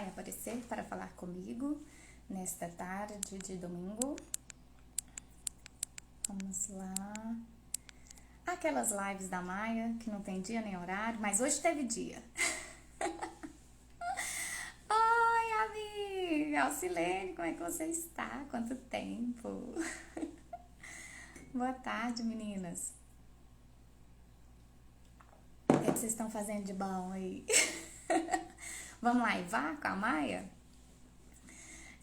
vai aparecer para falar comigo nesta tarde de domingo. Vamos lá. Aquelas lives da Maia que não tem dia nem horário, mas hoje teve dia. Oi, amiga! Alcilene, como é que você está? Quanto tempo? Boa tarde, meninas. O que vocês estão fazendo de bom aí? Vamos lá, Ivar, com a Maia?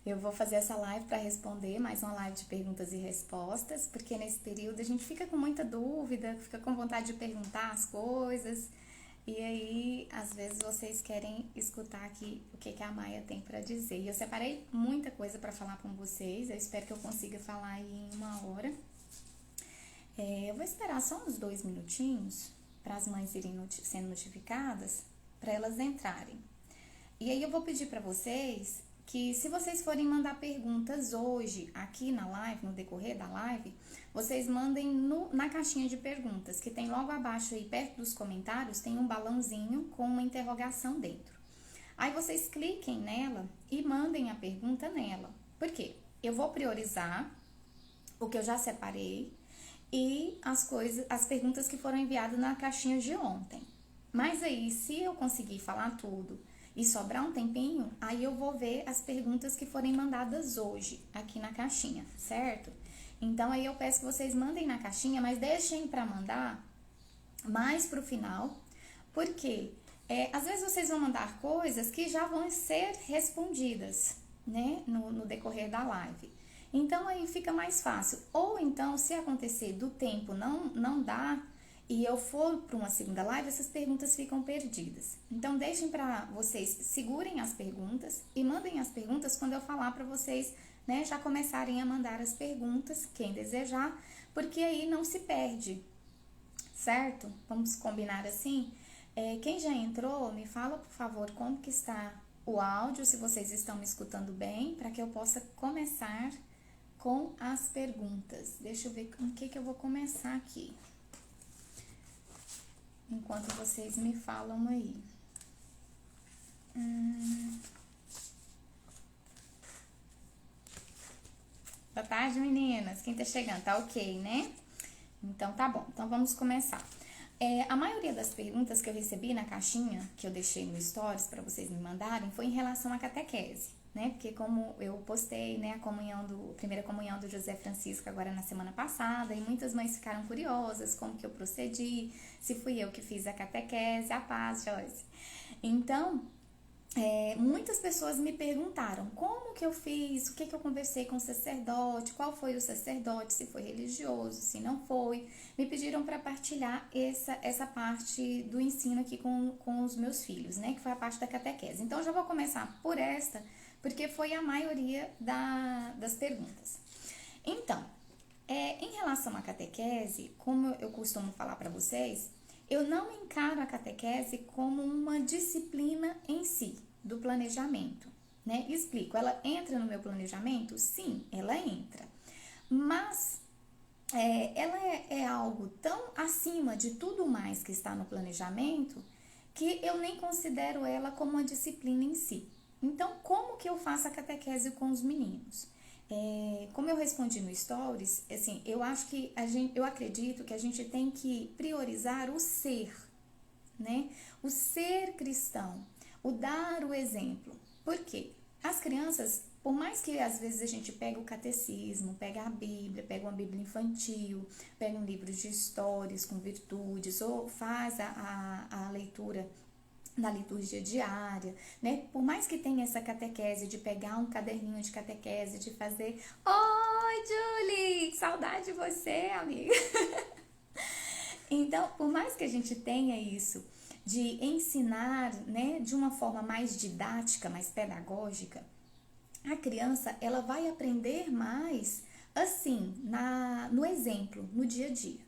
Eu vou fazer essa live para responder mais uma live de perguntas e respostas, porque nesse período a gente fica com muita dúvida, fica com vontade de perguntar as coisas, e aí às vezes vocês querem escutar aqui o que a Maia tem para dizer. E eu separei muita coisa para falar com vocês, eu espero que eu consiga falar aí em 1 hora. Eu vou esperar só uns 2 minutinhos para as mães irem sendo notificadas, para elas entrarem. E aí eu vou pedir para vocês que, se vocês forem mandar perguntas hoje aqui na live, no decorrer da live, vocês mandem na caixinha de perguntas, que tem logo abaixo aí, perto dos comentários, tem um balãozinho com uma interrogação dentro. Aí vocês cliquem nela e mandem a pergunta nela. Por quê? Eu vou priorizar o que eu já separei e as perguntas que foram enviadas na caixinha de ontem. Mas aí, se eu conseguir falar tudo e sobrar um tempinho, aí eu vou ver as perguntas que forem mandadas hoje aqui na caixinha, certo? Então aí eu peço que vocês mandem na caixinha, mas deixem para mandar mais pro final, porque às vezes vocês vão mandar coisas que já vão ser respondidas, né, no decorrer da live. Então aí fica mais fácil. Ou então, se acontecer do tempo não dar e eu for para uma segunda live, essas perguntas ficam perdidas. Então deixem para vocês, segurem as perguntas e mandem as perguntas quando eu falar para vocês, né, já começarem a mandar as perguntas, quem desejar, porque aí não se perde, certo? Vamos combinar assim? Quem já entrou, me fala, por favor, como que está o áudio, se vocês estão me escutando bem, para que eu possa começar com as perguntas. Deixa eu ver com o que eu vou começar aqui, enquanto vocês me falam aí. Boa tarde, meninas. Quem tá chegando? Tá ok, né? Então tá bom. Então vamos começar. A maioria das perguntas que eu recebi na caixinha que eu deixei no Stories para vocês me mandarem foi em relação à catequese, né? Porque como eu postei, né, a primeira comunhão do José Francisco agora na semana passada, e muitas mães ficaram curiosas como que eu procedi, se fui eu que fiz a catequese, a paz, Joyce. Então, muitas pessoas me perguntaram como que eu fiz, o que eu conversei com o sacerdote, qual foi o sacerdote, se foi religioso, se não foi. Me pediram para partilhar essa parte do ensino aqui com os meus filhos, né, que foi a parte da catequese. Então, já vou começar por esta, porque foi a maioria das perguntas. Então, em relação à catequese, como eu costumo falar para vocês, eu não encaro a catequese como uma disciplina em si, do planejamento, né? Explico, ela entra no meu planejamento? Sim, ela entra. Mas ela é algo tão acima de tudo mais que está no planejamento que eu nem considero ela como uma disciplina em si. Então, como que eu faço a catequese com os meninos? Como eu respondi no Stories, assim, eu acredito que a gente tem que priorizar o ser, né? O ser cristão, o dar o exemplo. Por quê? As crianças, por mais que às vezes a gente pega o catecismo, pega a Bíblia, pega uma Bíblia infantil, pega um livro de histórias com virtudes, ou faz a leitura da liturgia diária, né? Por mais que tenha essa catequese de pegar um caderninho de catequese, de fazer... Oi, Julie! Saudade de você, amiga! Então, por mais que a gente tenha isso, de ensinar, né, de uma forma mais didática, mais pedagógica, a criança, ela vai aprender mais, assim, no exemplo, no dia a dia.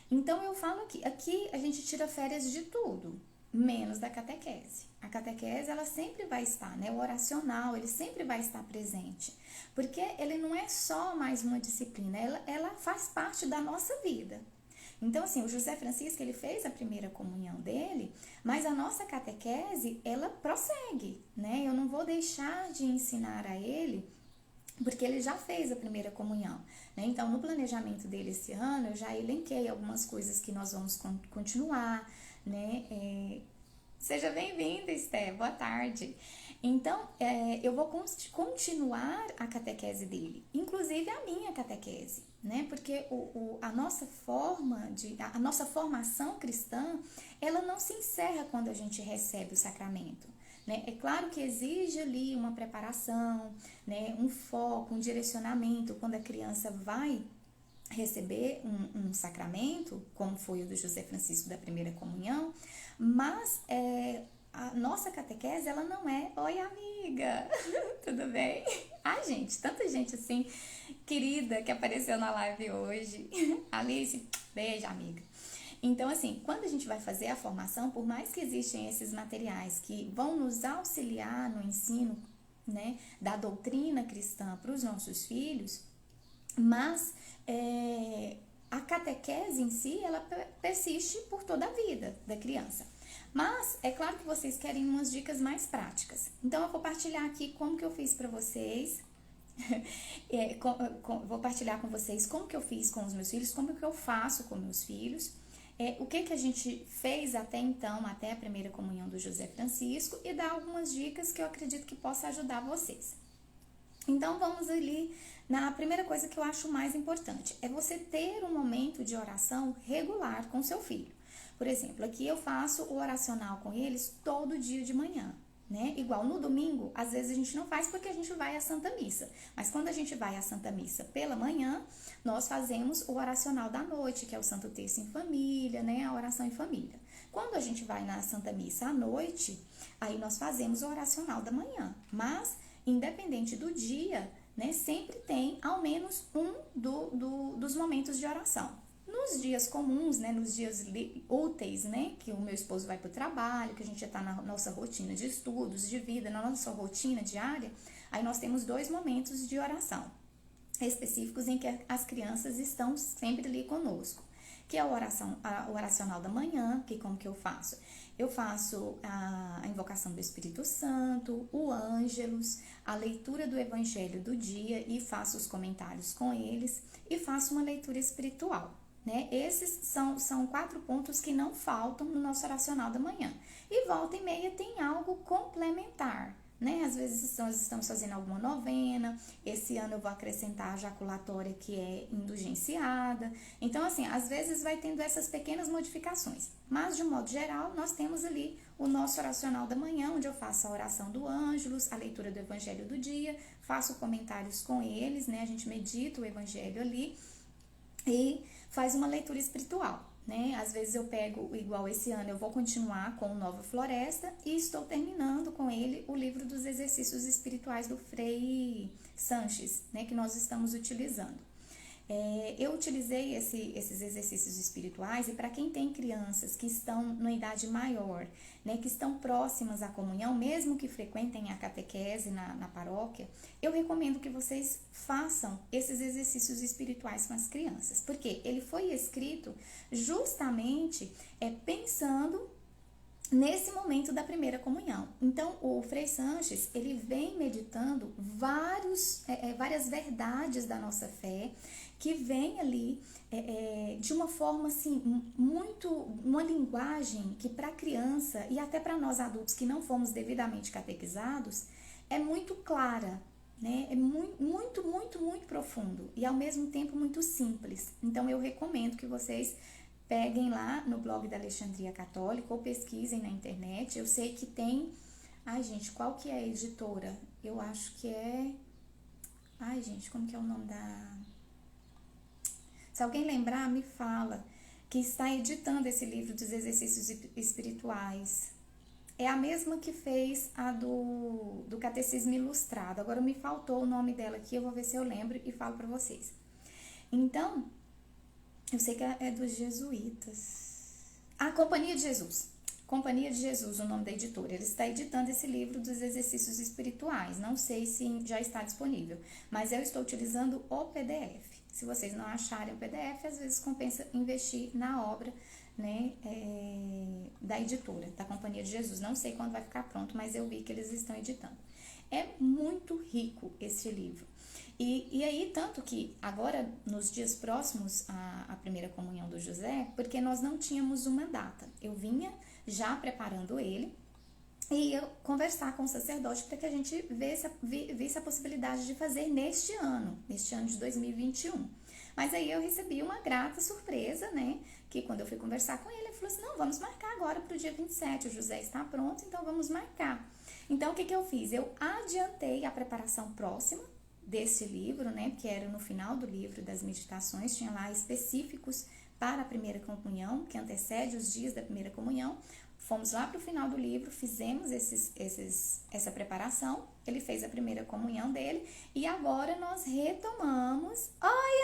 Então, eu falo aqui a gente tira férias de tudo, menos da catequese. A catequese, ela sempre vai estar, né? O oracional, ele sempre vai estar presente. Porque ele não é só mais uma disciplina, ela faz parte da nossa vida. Então, assim, o José Francisco, ele fez a primeira comunhão dele, mas a nossa catequese, ela prossegue, né? Eu não vou deixar de ensinar a ele, porque ele já fez a primeira comunhão, né? Então, no planejamento dele esse ano, eu já elenquei algumas coisas que nós vamos continuar, né? Seja bem-vinda, Esté, boa tarde. Então, eu vou continuar a catequese dele, inclusive a minha catequese, né? Porque a nossa a nossa formação cristã, ela não se encerra quando a gente recebe o sacramento, né? É claro que exige ali uma preparação, né? Um foco, um direcionamento, quando a criança vai receber um sacramento, como foi o do José Francisco da primeira comunhão, mas a nossa catequese, ela não é, oi amiga, tudo bem? Ai gente, tanta gente assim, querida, que apareceu na live hoje. Alice, beijo amiga. Então, assim, quando a gente vai fazer a formação, por mais que existem esses materiais que vão nos auxiliar no ensino, né, da doutrina cristã para os nossos filhos, mas a catequese em si, ela persiste por toda a vida da criança. Mas é claro que vocês querem umas dicas mais práticas. Então, eu vou partilhar aqui como que eu fiz para vocês. Vou partilhar com vocês como que eu fiz com os meus filhos, como que eu faço com meus filhos, o que a gente fez até então, até a primeira comunhão do José Francisco, e dar algumas dicas que eu acredito que possa ajudar vocês. Então, vamos ali na primeira coisa que eu acho mais importante, é você ter um momento de oração regular com seu filho. Por exemplo, aqui eu faço o oracional com eles todo dia de manhã, né? Igual no domingo, às vezes a gente não faz porque a gente vai à Santa Missa. Mas quando a gente vai à Santa Missa pela manhã, nós fazemos o oracional da noite, que é o Santo Terço em família, né? A oração em família. Quando a gente vai na Santa Missa à noite, aí nós fazemos o oracional da manhã. Mas, independente do dia, né? Sempre tem ao menos um dos momentos de oração. Nos dias comuns, né, nos dias úteis, né, que o meu esposo vai para o trabalho, que a gente já está na nossa rotina de estudos, de vida, na nossa rotina diária, aí nós temos 2 momentos de oração específicos em que as crianças estão sempre ali conosco, que é o oracional da manhã, que como que eu faço? Eu faço a invocação do Espírito Santo, o Ângelus, a leitura do Evangelho do dia e faço os comentários com eles e faço uma leitura espiritual. Né? Esses são 4 pontos que não faltam no nosso oracional da manhã. E volta e meia tem algo complementar, né? Às vezes nós estamos fazendo alguma novena, esse ano eu vou acrescentar a jaculatória que é indulgenciada. Então, assim, às vezes vai tendo essas pequenas modificações. Mas, de um modo geral, nós temos ali o nosso oracional da manhã, onde eu faço a oração do Ângelus, a leitura do Evangelho do dia, faço comentários com eles, né? A gente medita o Evangelho ali e faz uma leitura espiritual, né? Às vezes eu pego, igual esse ano, eu vou continuar com o Nova Floresta e estou terminando com ele o livro dos exercícios espirituais do Frei Sanches, né? Que nós estamos utilizando. Eu utilizei esses exercícios espirituais e para quem tem crianças que estão numa idade maior, né, que estão próximas à comunhão, mesmo que frequentem a catequese na paróquia, eu recomendo que vocês façam esses exercícios espirituais com as crianças, porque ele foi escrito justamente pensando nesse momento da primeira comunhão. Então, o Frei Sanches, ele vem meditando várias verdades da nossa fé, que vem ali de uma forma assim, uma linguagem que para criança e até para nós adultos que não fomos devidamente catequizados, é muito clara, né? É muito profundo e ao mesmo tempo muito simples. Então, eu recomendo que vocês peguem lá no blog da Alexandria Católica ou pesquisem na internet. Eu sei que tem... Ai, gente, qual que é a editora? Eu acho que é... Ai, gente, como que é o nome da... Se alguém lembrar, me fala. Que está editando esse livro dos exercícios espirituais. É a mesma que fez a do Catecismo Ilustrado. Agora me faltou o nome dela aqui, eu vou ver se eu lembro e falo pra vocês. Então... Eu sei que é dos jesuítas. Companhia de Jesus. Companhia de Jesus, o nome da editora. Ele está editando esse livro dos exercícios espirituais. Não sei se já está disponível, mas eu estou utilizando o PDF, Se vocês não acharem o PDF, às vezes compensa investir na obra, né, da editora, da Companhia de Jesus. Não sei quando vai ficar pronto, mas eu vi que eles estão editando. É muito rico esse livro. E aí, tanto que agora, nos dias próximos à primeira comunhão do José, porque nós não tínhamos uma data, eu vinha já preparando ele e ia conversar com o sacerdote para que a gente visse a possibilidade de fazer neste ano de 2021. Mas aí eu recebi uma grata surpresa, né? Que quando eu fui conversar com ele falou assim, não, vamos marcar agora para o dia 27, o José está pronto, então vamos marcar. Então, o que eu fiz? Eu adiantei a preparação próxima desse livro, né? Porque era no final do livro das meditações, tinha lá específicos para a primeira comunhão, que antecede os dias da primeira comunhão. Fomos lá para o final do livro, fizemos essa preparação, ele fez a primeira comunhão dele e agora nós retomamos. Oi,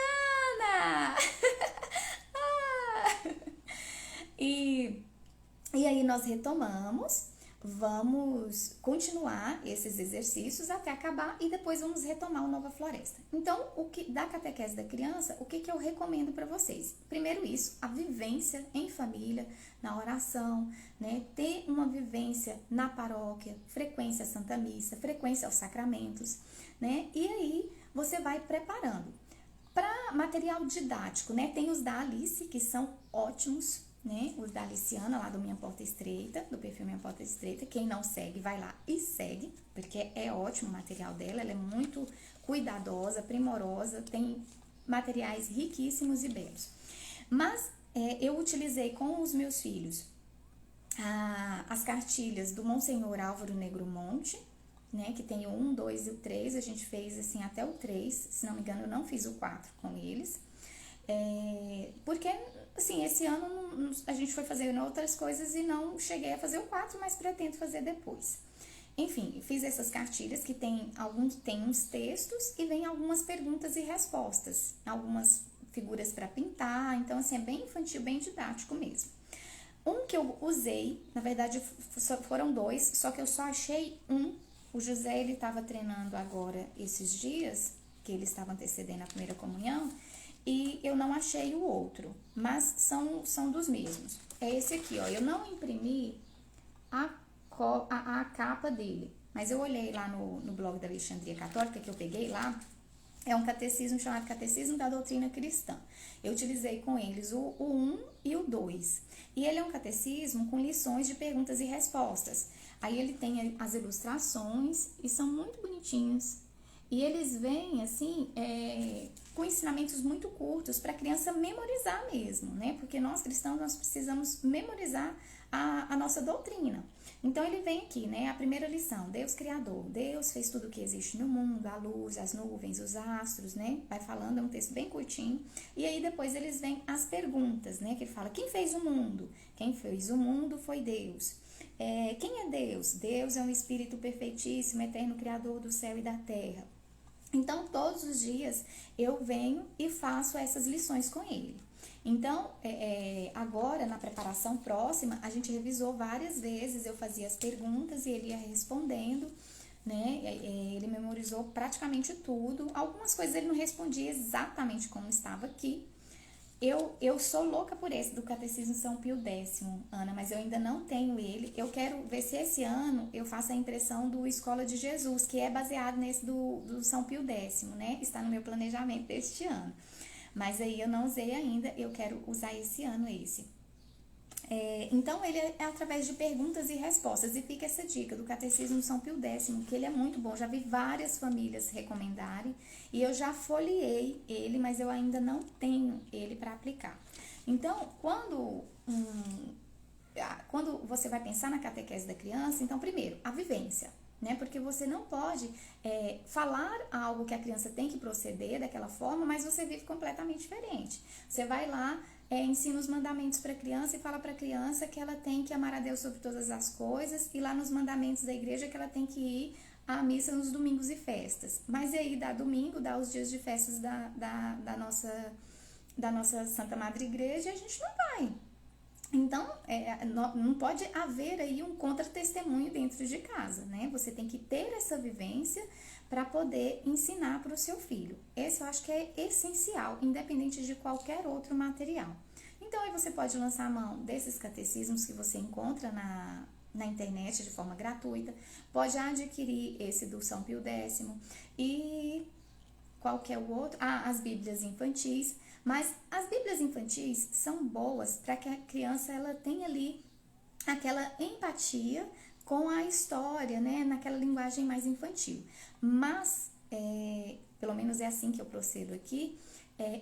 Ana! E aí nós retomamos, vamos continuar esses exercícios até acabar e depois vamos retomar o Nova Floresta. Então, da catequese da criança, o que eu recomendo para vocês? Primeiro isso, a vivência em família, na oração, né? Ter uma vivência na paróquia, frequência à Santa Missa, frequência aos sacramentos, né? E aí você vai preparando. Para material didático, né? Tem os da Alice, que são ótimos, né? Os da Aliciana, lá do Minha Porta Estreita, do perfil Minha Porta Estreita. Quem não segue, vai lá e segue, porque é ótimo o material dela, ela é muito cuidadosa, primorosa, tem materiais riquíssimos e belos. Mas eu utilizei com os meus filhos as cartilhas do Monsenhor Álvaro Negromonte, né, que tem o 1, 2 e o 3, a gente fez assim até o 3, se não me engano eu não fiz o 4 com eles, porque assim, esse ano a gente foi fazendo outras coisas e não cheguei a fazer o 4, mas pretendo fazer depois. Enfim, fiz essas cartilhas que tem uns textos e vem algumas perguntas e respostas, algumas figuras para pintar, então assim, é bem infantil, bem didático mesmo. Um que eu usei, na verdade foram 2, só que eu só achei um. O José, ele estava treinando agora esses dias, que ele estava antecedendo a primeira comunhão, e eu não achei o outro, mas são dos mesmos. É esse aqui, ó, eu não imprimi a capa dele, mas eu olhei lá no blog da Alexandria Católica, que eu peguei lá, é um catecismo chamado Catecismo da Doutrina Cristã. Eu utilizei com eles o 1 e o 2. E ele é um catecismo com lições de perguntas e respostas. Aí ele tem as ilustrações e são muito bonitinhos. E eles vêm, assim, com ensinamentos muito curtos para a criança memorizar mesmo, né? Porque nós cristãos, nós precisamos memorizar a nossa doutrina. Então, ele vem aqui, né? A primeira lição, Deus Criador. Deus fez tudo o que existe no mundo, a luz, as nuvens, os astros, né? Vai falando, é um texto bem curtinho. E aí, depois, eles vêm as perguntas, né? Que ele fala, quem fez o mundo? Quem fez o mundo foi Deus. Quem é Deus? Deus é um Espírito perfeitíssimo, eterno Criador do céu e da terra. Então, todos os dias, eu venho e faço essas lições com ele. Então, agora, na preparação próxima, a gente revisou várias vezes, eu fazia as perguntas e ele ia respondendo, né? Ele memorizou praticamente tudo. Algumas coisas ele não respondia exatamente como estava aqui. Eu sou louca por esse do Catecismo São Pio X, Ana, mas eu ainda não tenho ele. Eu quero ver se esse ano eu faço a impressão do Escola de Jesus, que é baseado nesse do São Pio X, né? Está no meu planejamento deste ano. Mas aí eu não usei ainda, eu quero usar esse ano esse. Então, ele é através de perguntas e respostas. E fica essa dica do Catecismo São Pio X, que ele é muito bom. Já vi várias famílias recomendarem e eu já folheei ele, mas eu ainda não tenho ele para aplicar. Então, quando você vai pensar na catequese da criança, então, primeiro, a vivência, né? Porque você não pode falar algo que a criança tem que proceder daquela forma, mas você vive completamente diferente. Você vai lá, ensina os mandamentos para a criança e fala para a criança que ela tem que amar a Deus sobre todas as coisas, e lá nos mandamentos da igreja que ela tem que ir à missa nos domingos e festas. Mas aí dá domingo, dá os dias de festas da nossa Santa Madre Igreja e a gente não vai. Então, não pode haver aí um contra-testemunho dentro de casa, né? Você tem que ter essa vivência para poder ensinar para o seu filho. Esse eu acho que é essencial, independente de qualquer outro material. Então, aí você pode lançar a mão desses catecismos que você encontra na internet de forma gratuita, pode adquirir esse do São Pio X e qualquer outro, as bíblias infantis, mas as bíblias infantis são boas para que a criança ela tenha ali aquela empatia com a história, né, naquela linguagem mais infantil. Mas, pelo menos é assim que eu procedo aqui,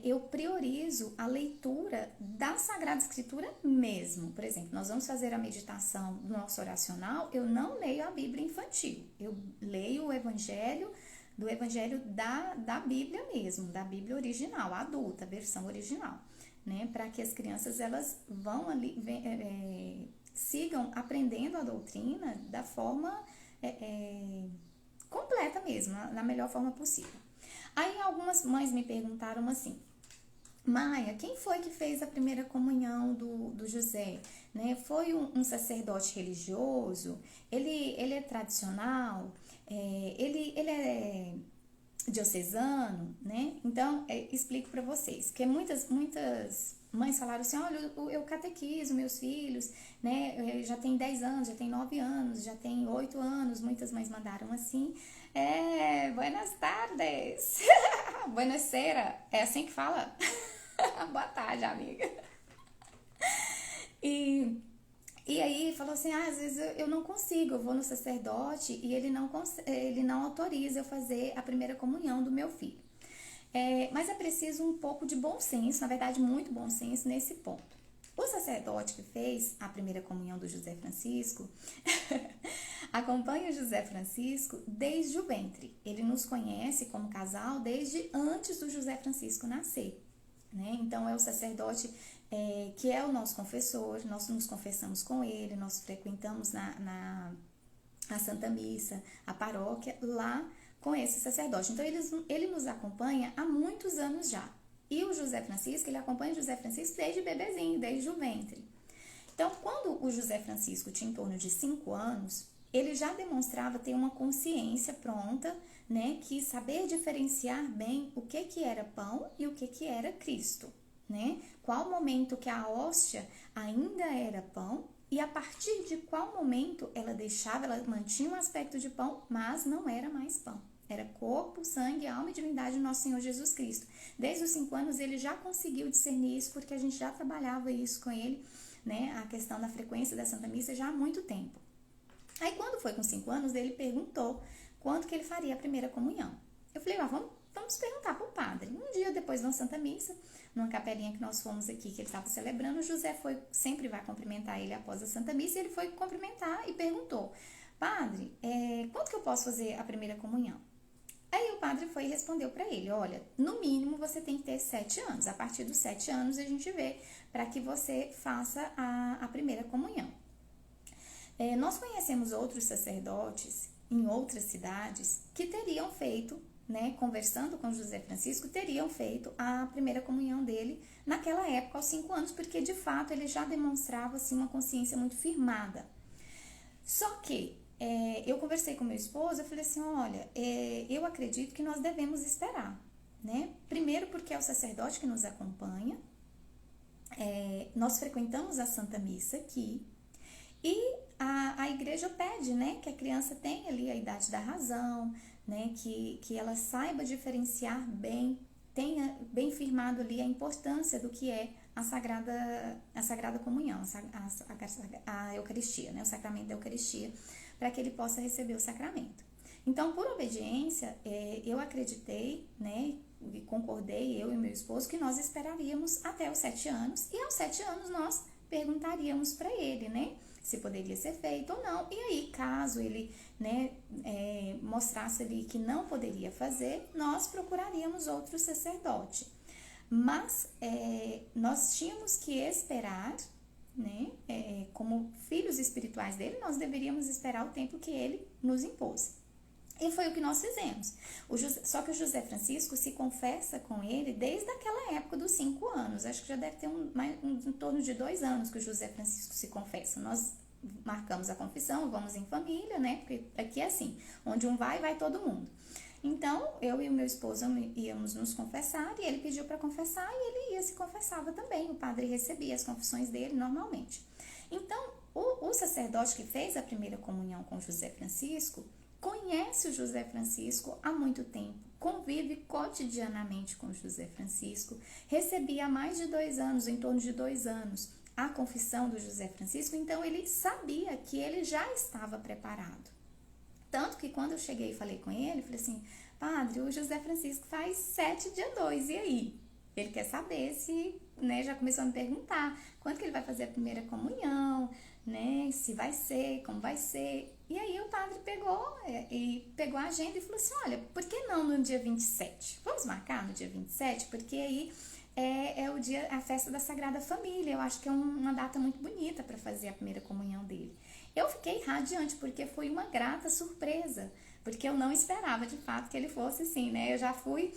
eu priorizo a leitura da Sagrada Escritura mesmo. Por exemplo, nós vamos fazer a meditação do nosso oracional, eu não leio a Bíblia infantil, eu leio o Evangelho da Bíblia mesmo, da Bíblia original, adulta, a versão original, né? Para que as crianças elas vão ali, sigam aprendendo a doutrina da forma completa mesmo, na melhor forma possível. Aí algumas mães me perguntaram assim: Maia, quem foi que fez a primeira comunhão do José? Né? Foi um sacerdote religioso? Ele é tradicional? Ele é diocesano? Né? Então, explico para vocês, que muitas mães falaram assim: olha, eu catequizo meus filhos, né? Já tem 10 anos, já tem 9 anos, já tem 8 anos. Muitas mães mandaram assim: buenas tardes, buenasera, é assim que fala? Boa tarde, amiga. E aí falou assim: às vezes eu não consigo, eu vou no sacerdote e ele não autoriza eu fazer a primeira comunhão do meu filho. Mas é preciso um pouco de bom senso, na verdade muito bom senso nesse ponto. O sacerdote que fez a primeira comunhão do José Francisco acompanha o José Francisco desde o ventre. Ele nos conhece como casal desde antes do José Francisco nascer. Né? Então, é o sacerdote que é o nosso confessor, nós nos confessamos com ele, nós frequentamos na Santa Missa, a paróquia, lá com esse sacerdote. Então, ele nos acompanha há muitos anos já. E o José Francisco, ele acompanha o José Francisco desde bebezinho, desde o ventre. Então, quando o José Francisco tinha em torno de 5 anos, ele já demonstrava ter uma consciência pronta, né, que saber diferenciar bem o que era pão e o que era Cristo, né? Qual momento que a hóstia ainda era pão e a partir de qual momento ela mantinha um aspecto de pão, mas não era mais pão. Era corpo, sangue, alma e divindade do nosso Senhor Jesus Cristo. Desde os 5 anos ele já conseguiu discernir isso, porque a gente já trabalhava isso com ele, né? A questão da frequência da Santa Missa já há muito tempo. Aí quando foi com 5 anos, ele perguntou quando que ele faria a primeira comunhão. Eu falei: vamos perguntar para o padre. Um dia depois da Santa Missa, numa capelinha que nós fomos aqui, que ele estava celebrando, o José sempre vai cumprimentar ele após a Santa Missa, e ele foi cumprimentar e perguntou: padre, quando que eu posso fazer a primeira comunhão? Aí o padre foi e respondeu para ele: olha, no mínimo você tem que ter 7 anos. A partir dos 7 anos a gente vê para que você faça a primeira comunhão. Nós conhecemos outros sacerdotes em outras cidades que teriam feito, né, conversando com José Francisco, teriam feito a primeira comunhão dele naquela época, aos 5 anos, porque de fato ele já demonstrava assim, uma consciência muito firmada. Só que eu conversei com meu esposo, eu falei assim: olha, eu acredito que nós devemos esperar, né? Primeiro porque é o sacerdote que nos acompanha, nós frequentamos a Santa Missa aqui, e a igreja pede, né, que a criança tenha ali a idade da razão, né, que ela saiba diferenciar bem, tenha bem firmado ali a importância do que é a Sagrada Comunhão, a Eucaristia, né, o sacramento da Eucaristia, para que ele possa receber o sacramento. Então, por obediência, eu acreditei, né, e concordei, eu e meu esposo, que nós esperaríamos até os 7 anos, e aos 7 anos nós perguntaríamos para ele, né, se poderia ser feito ou não. E aí, caso ele, né, mostrasse ali que não poderia fazer, nós procuraríamos outro sacerdote. Mas nós tínhamos que esperar, né, como filhos espirituais dele, nós deveríamos esperar o tempo que ele nos impôs. E foi o que nós fizemos. Só que o José Francisco se confessa com ele desde aquela época dos 5 anos. Acho que já deve ter em torno de 2 anos que o José Francisco se confessa. Nós marcamos a confissão, vamos em família, né? Porque aqui é assim, onde um vai todo mundo. Então, eu e o meu esposo íamos nos confessar e ele pediu para confessar e ele ia se confessava também. O padre recebia as confissões dele normalmente. Então, o sacerdote que fez a primeira comunhão com José Francisco conhece o José Francisco há muito tempo, convive cotidianamente com José Francisco, recebia há mais de 2 anos, em torno de 2 anos, a confissão do José Francisco, então ele sabia que ele já estava preparado. Tanto que quando eu cheguei e falei com ele, falei assim, padre, o José Francisco faz 7 dia 2, e aí? Ele quer saber se, né, já começou a me perguntar quando que ele vai fazer a primeira comunhão, né, se vai ser, como vai ser. E aí o padre pegou a agenda e falou assim, olha, por que não no dia 27? Vamos marcar no dia 27? Porque aí é o dia, a festa da Sagrada Família. Eu acho que é uma data muito bonita para fazer a primeira comunhão dele. Eu fiquei radiante, porque foi uma grata surpresa, porque eu não esperava de fato que ele fosse assim, né? Eu já fui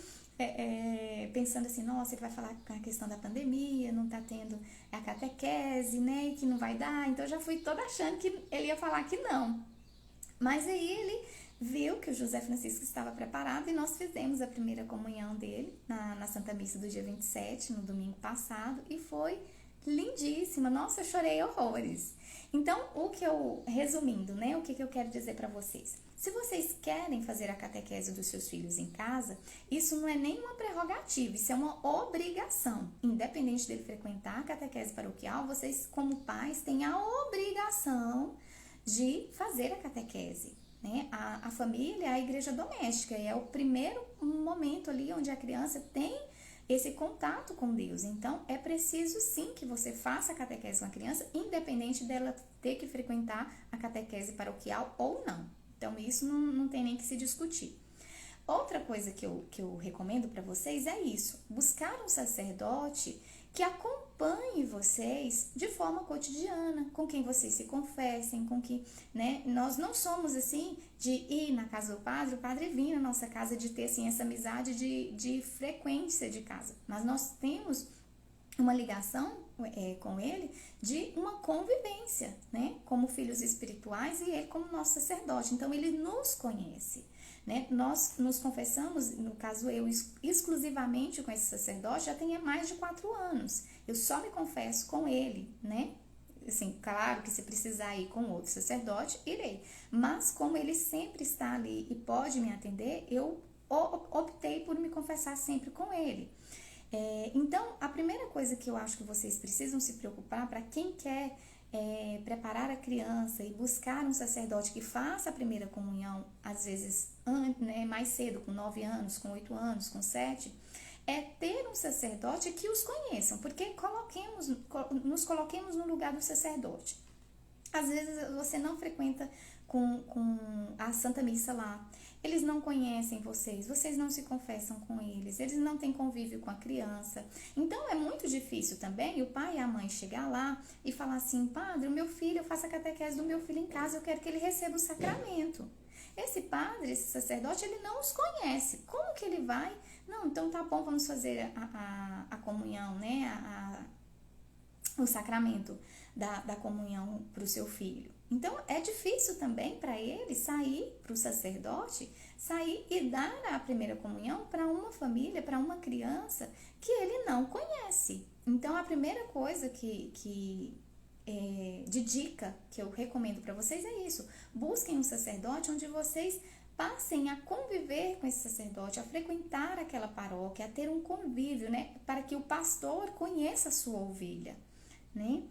pensando assim, nossa, ele vai falar com a questão da pandemia, não tá tendo a catequese, né? E que não vai dar. Então eu já fui toda achando que ele ia falar que não. Mas aí ele viu que o José Francisco estava preparado e nós fizemos a primeira comunhão dele na Santa Missa do dia 27, no domingo passado, e foi lindíssima. Nossa, eu chorei horrores. Então, resumindo, né, o que eu quero dizer para vocês? Se vocês querem fazer a catequese dos seus filhos em casa, isso não é nenhuma prerrogativa, isso é uma obrigação. Independente dele frequentar a catequese paroquial, vocês, como pais, têm a obrigação de fazer a catequese. Né? A família é a igreja doméstica e é o primeiro momento ali onde a criança tem esse contato com Deus. Então, é preciso sim que você faça a catequese com a criança, independente dela ter que frequentar a catequese paroquial ou não. Então, isso não tem nem que se discutir. Outra coisa que eu recomendo para vocês é isso, buscar um sacerdote que acompanhe vocês de forma cotidiana, com quem vocês se confessem, com que, né, nós não somos assim de ir na casa do padre, o padre vir na nossa casa, de ter assim essa amizade de frequência de casa, mas nós temos uma ligação com ele de uma convivência, né, como filhos espirituais e ele como nosso sacerdote, então ele nos conhece. Né? Nós nos confessamos, no caso eu, exclusivamente com esse sacerdote, já tem mais de 4 anos. Eu só me confesso com ele, né? Assim, claro que se precisar ir com outro sacerdote, irei. Mas como ele sempre está ali e pode me atender, eu optei por me confessar sempre com ele. Então, a primeira coisa que eu acho que vocês precisam se preocupar para quem quer preparar a criança e buscar um sacerdote que faça a primeira comunhão, às vezes mais cedo, com 9 anos, com 8 anos, com 7, é ter um sacerdote que os conheçam, porque nos coloquemos no lugar do sacerdote. Às vezes você não frequenta com a Santa Missa lá, eles não conhecem vocês não se confessam com eles não têm convívio com a criança. Então, é muito difícil também o pai e a mãe chegar lá e falar assim, padre, o meu filho, eu faço a catequese do meu filho em casa, eu quero que ele receba o sacramento. Esse padre, esse sacerdote, ele não os conhece. Como que ele vai? Não, então tá bom, vamos fazer a comunhão, né? O sacramento da comunhão para o seu filho. Então, é difícil também para ele sair, para o sacerdote, sair e dar a primeira comunhão para uma família, para uma criança que ele não conhece. Então, a primeira coisa de dica que eu recomendo para vocês é isso. Busquem um sacerdote onde vocês passem a conviver com esse sacerdote, a frequentar aquela paróquia, a ter um convívio, né? Para que o pastor conheça a sua ovelha, né?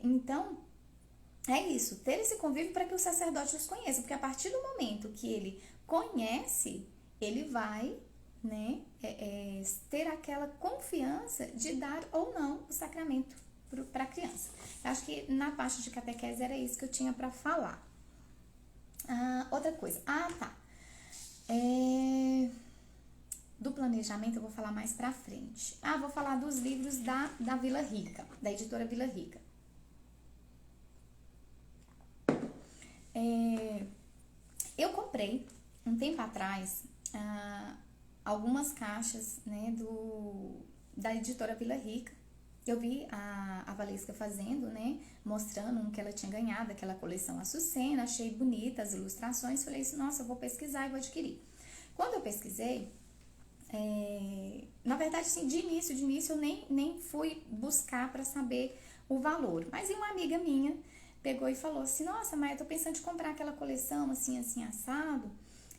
Então, é isso, ter esse convívio para que o sacerdote os conheça, porque a partir do momento que ele conhece, ele vai, né, ter aquela confiança de dar ou não o sacramento para a criança. Eu acho que na parte de catequese era isso que eu tinha para falar. Outra coisa, tá. Do planejamento eu vou falar mais pra frente. Vou falar dos livros da Vila Rica, da editora Vila Rica. Eu comprei, um tempo atrás, algumas caixas, né, da editora Vila Rica. eu vi a Valesca fazendo, né? Mostrando um que ela tinha ganhado, aquela coleção Açucena, achei bonita as ilustrações, falei assim, nossa, eu vou pesquisar e vou adquirir. Quando eu pesquisei, na verdade, assim, de início, eu nem fui buscar para saber o valor. Mas uma amiga minha pegou e falou assim, nossa, Maia, eu tô pensando em comprar aquela coleção assim, assim, assado,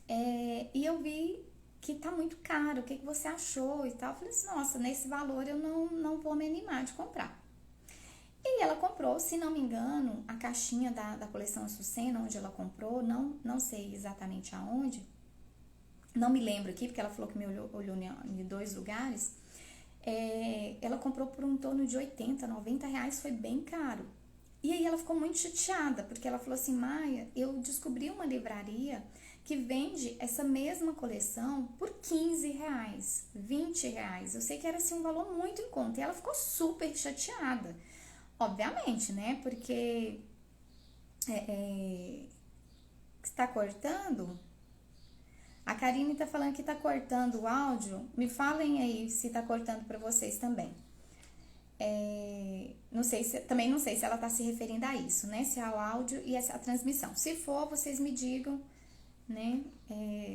e eu vi que tá muito caro, o que você achou e tal. Eu falei assim, nossa, nesse valor eu não vou me animar de comprar. E ela comprou, se não me engano, a caixinha da coleção Açucena, onde ela comprou, não sei exatamente aonde, não me lembro aqui, porque ela falou que me olhou em 2 lugares, ela comprou por um torno de 80, 90 reais, foi bem caro. E aí ela ficou muito chateada, porque ela falou assim, Maia, eu descobri uma livraria que vende essa mesma coleção por 15 reais, 20 reais. Eu sei que era assim um valor muito em conta. E ela ficou super chateada. Obviamente, né? Porque está cortando. A Karine tá falando que tá cortando o áudio. Me falem aí se tá cortando para vocês também. Também não sei se ela tá se referindo a isso, né? Se é ao áudio e a transmissão. Se for, vocês me digam, né?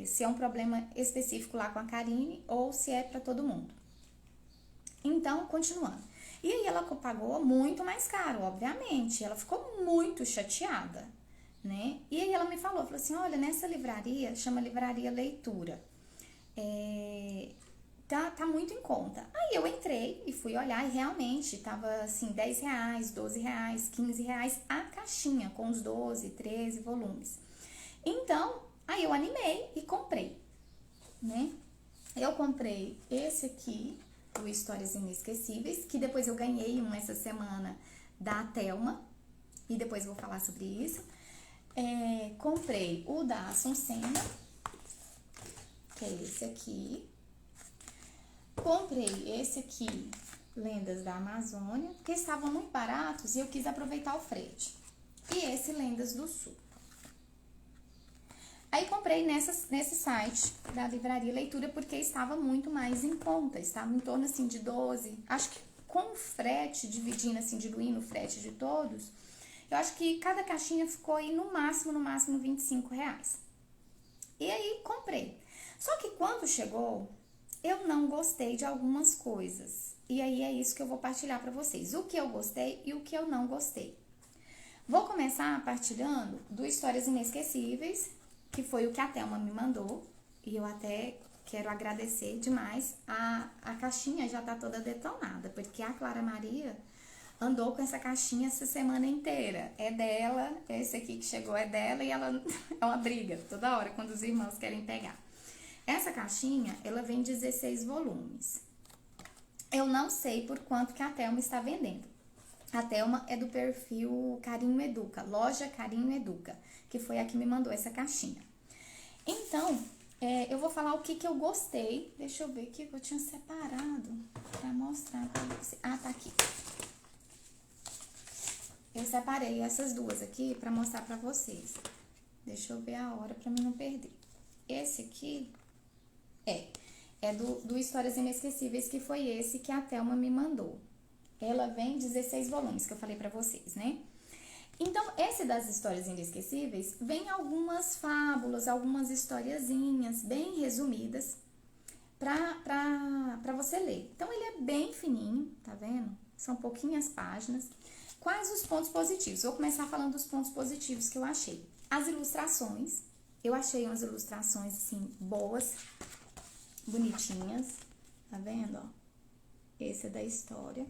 Se é um problema específico lá com a Karine ou se é para todo mundo. Então, continuando. E aí ela pagou muito mais caro, obviamente. Ela ficou muito chateada, né? E aí ela me falou assim, olha, nessa livraria, chama Livraria Leitura, tá muito em conta. Aí eu entrei e fui olhar e realmente tava assim, 10 reais, 12 reais, 15 reais a caixinha, com os 12, 13 volumes. Então, aí eu animei e comprei, né? Eu comprei esse aqui, o Histórias Inesquecíveis, que depois eu ganhei um essa semana da Thelma, e depois vou falar sobre isso. Comprei o da Açucena, que é esse aqui. Comprei esse aqui, Lendas da Amazônia, que estavam muito baratos e eu quis aproveitar o frete. E esse Lendas do Sul. Aí comprei nesse site da Livraria Leitura porque estava muito mais em conta, estava em torno assim de 12, acho que com o frete, dividindo assim, diluindo o frete de todos, eu acho que cada caixinha ficou aí no máximo 25 reais. E aí comprei. Só que quando chegou, eu não gostei de algumas coisas. E aí é isso que eu vou partilhar para vocês, o que eu gostei e o que eu não gostei. Vou começar partilhando do Histórias Inesquecíveis, que foi o que a Thelma me mandou, e eu até quero agradecer demais. A caixinha já tá toda detonada, porque a Clara Maria andou com essa caixinha essa semana inteira. É dela, esse aqui que chegou é dela, e ela é uma briga toda hora quando os irmãos querem pegar. Essa caixinha, ela vem 16 volumes. Eu não sei por quanto que a Thelma está vendendo. A Thelma é do perfil Carinho Educa, loja Carinho Educa, que foi a que me mandou essa caixinha. Então, eu vou falar o que eu gostei. Deixa eu ver aqui, eu tinha separado pra mostrar pra você. Ah, tá aqui. Eu separei essas duas aqui pra mostrar pra vocês. Deixa eu ver a hora pra mim não perder. Esse aqui é do Histórias Inesquecíveis, que foi esse que a Thelma me mandou. Ela vem 16 volumes, que eu falei pra vocês, né? Então, esse das Histórias Inesquecíveis, vem algumas fábulas, algumas historiazinhas bem resumidas pra você ler. Então, ele é bem fininho, tá vendo? São pouquinhas páginas. Quais os pontos positivos? Vou começar falando dos pontos positivos que eu achei. As ilustrações, eu achei umas ilustrações, assim, boas, bonitinhas, tá vendo, ó? Esse é da história.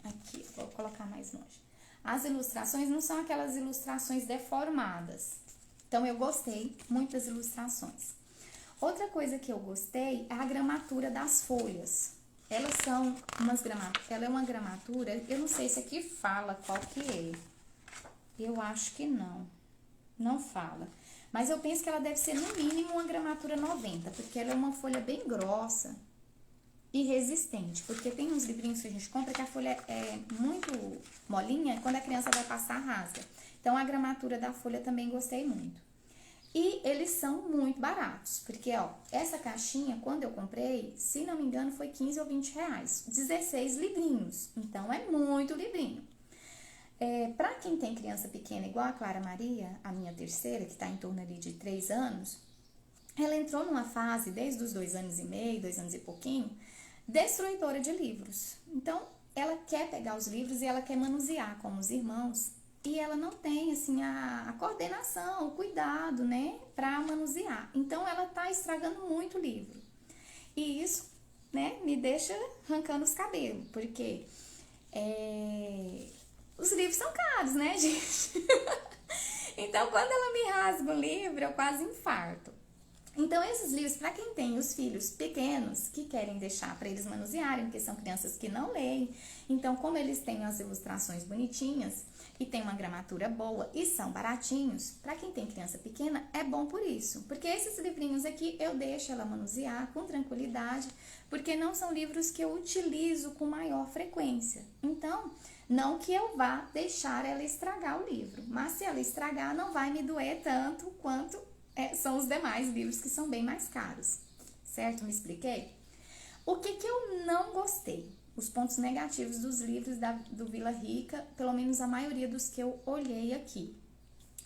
Aqui, vou colocar mais longe. As ilustrações não são aquelas ilustrações deformadas. Então, eu gostei muito das ilustrações. Outra coisa que eu gostei é a gramatura das folhas. Elas são ela é uma gramatura, eu não sei se aqui fala qual que é. Eu acho que não fala. Mas eu penso que ela deve ser no mínimo uma gramatura 90, porque ela é uma folha bem grossa e resistente, porque tem uns livrinhos que a gente compra que a folha é muito molinha, quando a criança vai passar rasga. Então, a gramatura da folha também gostei muito. E eles são muito baratos, porque ó, essa caixinha, quando eu comprei, se não me engano, foi 15 ou 20 reais. 16 livrinhos, então é muito livrinho. Para quem tem criança pequena, igual a Clara Maria, a minha terceira, que está em torno ali de 3 anos, ela entrou numa fase, desde os 2 anos e meio, 2 anos e pouquinho, destruidora de livros. Então, ela quer pegar os livros e ela quer manusear como os irmãos. E ela não tem, assim, a coordenação, o cuidado, né, para manusear. Então, ela tá estragando muito o livro. E isso, né, me deixa arrancando os cabelos, porque os livros são caros, né, gente? Então, quando ela me rasga o livro, eu quase infarto. Então, esses livros, para quem tem os filhos pequenos, que querem deixar para eles manusearem, porque são crianças que não leem, então, como eles têm as ilustrações bonitinhas e tem uma gramatura boa e são baratinhos, para quem tem criança pequena, é bom por isso. Porque esses livrinhos aqui, eu deixo ela manusear com tranquilidade, porque não são livros que eu utilizo com maior frequência. Então, não que eu vá deixar ela estragar o livro, mas se ela estragar, não vai me doer tanto quanto são os demais livros que são bem mais caros, certo? Me expliquei? O que eu não gostei? Os pontos negativos dos livros do Vila Rica, pelo menos a maioria dos que eu olhei aqui.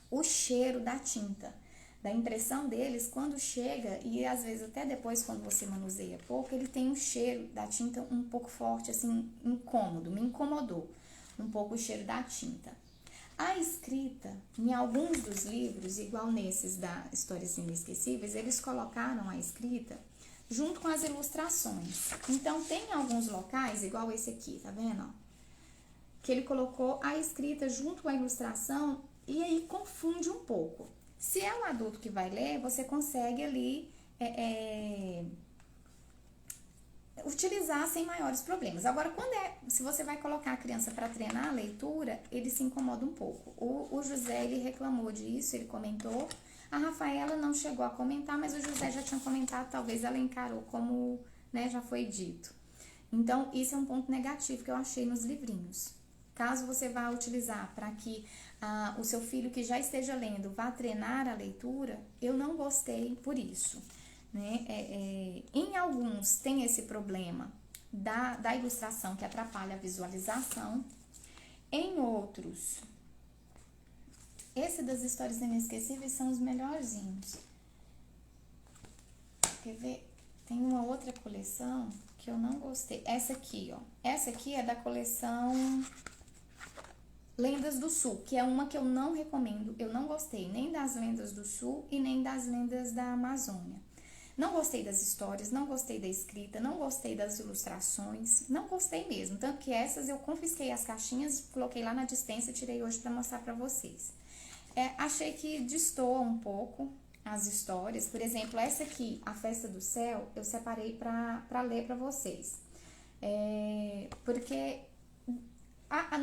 O cheiro da tinta, da impressão deles quando chega, e às vezes até depois quando você manuseia pouco, ele tem um cheiro da tinta um pouco forte, assim, incômodo, me incomodou um pouco o cheiro da tinta. A escrita, em alguns dos livros, igual nesses da Histórias Inesquecíveis, eles colocaram a escrita junto com as ilustrações. Então, tem alguns locais, igual esse aqui, tá vendo? Ó, que ele colocou a escrita junto com a ilustração e aí confunde um pouco. Se é um adulto que vai ler, você consegue ali utilizar sem maiores problemas. Agora, se você vai colocar a criança para treinar a leitura, ele se incomoda um pouco. O José, ele reclamou disso, ele comentou. A Rafaela não chegou a comentar, mas o José já tinha comentado, talvez ela encarou como, né, já foi dito. Então, isso é um ponto negativo que eu achei nos livrinhos. Caso você vá utilizar para que o seu filho que já esteja lendo vá treinar a leitura, eu não gostei por isso. Né? Em alguns tem esse problema da ilustração que atrapalha a visualização. Em outros, esse das Histórias Inesquecíveis são os melhorzinhos. Quer ver? Tem uma outra coleção que eu não gostei. Essa aqui, ó. Essa aqui é da coleção Lendas do Sul, que é uma que eu não recomendo. Eu não gostei nem das Lendas do Sul e nem das Lendas da Amazônia. Não gostei das histórias, não gostei da escrita, não gostei das ilustrações, não gostei mesmo. Tanto que essas eu confisquei as caixinhas, coloquei lá na despensa e tirei hoje para mostrar para vocês. Achei que destoa um pouco as histórias. Por exemplo, essa aqui, A Festa do Céu, eu separei para ler para vocês. Porque